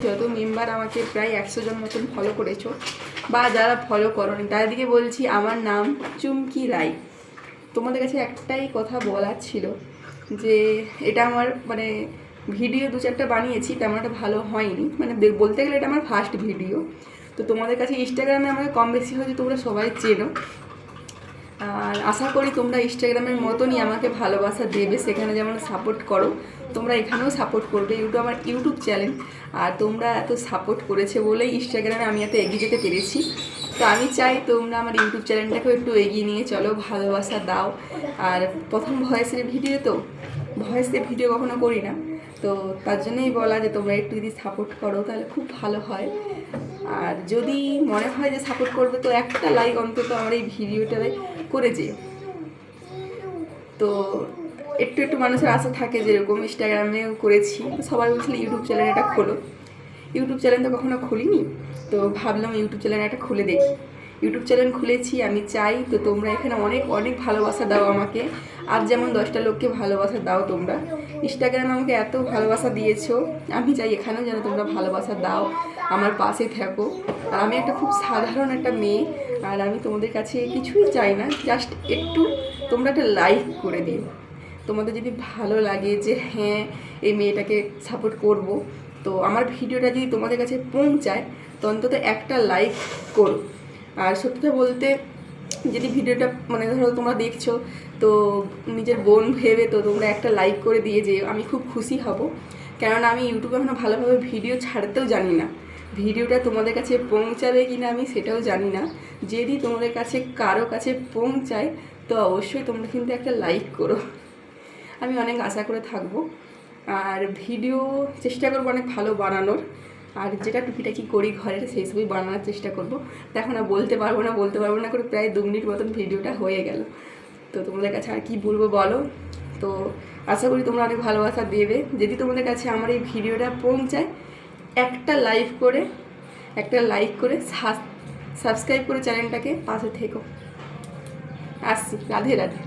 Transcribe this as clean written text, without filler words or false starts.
যত মেম্বার আমাকে প্রায় 100 জন মতন ফলো করেছো বা যারা ফলো করোনি তাদেরকে বলছি আমার নাম চুমকি রায়। তোমাদের কাছে একটাই কথা বলার ছিল যে এটা আমার মানে ভিডিও 2-4টা বানিয়েছি, তেমন একটা ভালো হয়নি, মানে বলতে গেলে এটা আমার ফার্স্ট ভিডিও। তো তোমাদের কাছে ইনস্টাগ্রামে আমাকে কম বেশি হয়তো তোমরা সবাই চেনো, আর আশা করি তোমরা ইনস্টাগ্রামের মতনই আমাকে ভালোবাসা দেবে, সেখানে যেমন সাপোর্ট করো তোমরা এখানেও সাপোর্ট করবে। আমার ইউটিউব চ্যানেল, আর তোমরা এত সাপোর্ট করেছে বলেই ইনস্টাগ্রামে আমি এত এগিয়ে যেতে পেরেছি। তো আমি চাই তোমরা আমার ইউটিউব চ্যানেলটাকেও একটু এগিয়ে নিয়ে চলো, ভালোবাসা দাও। আর প্রথম ভয়েসের ভিডিও, তো ভয়েসের ভিডিও কখনো করি না, তো তার জন্যই বলা যে তোমরা একটু যদি সাপোর্ট করো তাহলে খুব ভালো হয়। আর যদি মনে হয় যে সাপোর্ট করবে তো একটা লাইক অন্তত আমার এই ভিডিওটাতে করে যেও। তো একটু একটু মানুষের আশা থাকে, যেরকম ইনস্টাগ্রামেও করেছি, সবাই বলছিল ইউটিউব চ্যানেল একটা খোলো। ইউটিউব চ্যানেল তো কখনো খুলিনি, তো ভাবলাম ইউটিউব চ্যানেল একটা খুলে দেখি। ইউটিউব চ্যানেল খুলেছি, আমি চাই তো তোমরা এখানে অনেক অনেক ভালোবাসা দাও আমাকে। আর যেমন 10টা লোককে ভালোবাসা দাও তোমরা, ইনস্টাগ্রামে আমাকে এত ভালোবাসা দিয়েছো, আমি চাই এখানেও যেন তোমরা ভালোবাসা দাও, আমার পাশে থাকো। আর আমি একটা খুব সাধারণ একটা মেয়ে, আর আমি তোমাদের কাছে কিছুই চাই না, জাস্ট একটু তোমরা একটা লাইক করে দিও। তোমাদের যদি ভালো লাগে যে হ্যাঁ এই মেয়েটাকে সাপোর্ট করব, তো আমার ভিডিওটা যদি তোমাদের কাছে পৌঁছায় তো অন্তত একটা লাইক করো। আর সত্যি বলতে যদি ভিডিওটা মানে ধরো তোমরা দেখছো তো নিজের বোন ভেবে তো তোমরা একটা লাইক করে দিয়ে যে আমি খুব খুশি হব। কেননা আমি ইউটিউবে এখনো ভালোভাবে ভিডিও ছাড়তেও জানি না, ভিডিওটা তোমাদের কাছে পৌঁছাবে কি না আমি সেটাও জানি না। যদি তোমাদের কাছে কারো কাছে পৌঁছায় তো অবশ্যই তোমরা কিন্তু একটা লাইক করো, আমি অনেক আশা করে থাকবো। আর ভিডিও চেষ্টা করবো অনেক ভালো বানানোর, আর যেটা টুকিটাকি করি ঘরের সেই সবই বানানোর চেষ্টা করবো। দেখো না বলতে পারবো না করে প্রায় 2 মিনিট মতন ভিডিওটা হয়ে গেল। তো তোমাদের কাছে আর কি বলবো বলো। তো আশা করি তোমরা অনেক ভালোবাসা দেবে। যদি তোমাদের কাছে আমার এই ভিডিওটা পৌঁছায় একটা লাইক করে সাবস্ক্রাইব করে চ্যানেলটাকে পাশে থেকো। আসছি, রাধে রাধে।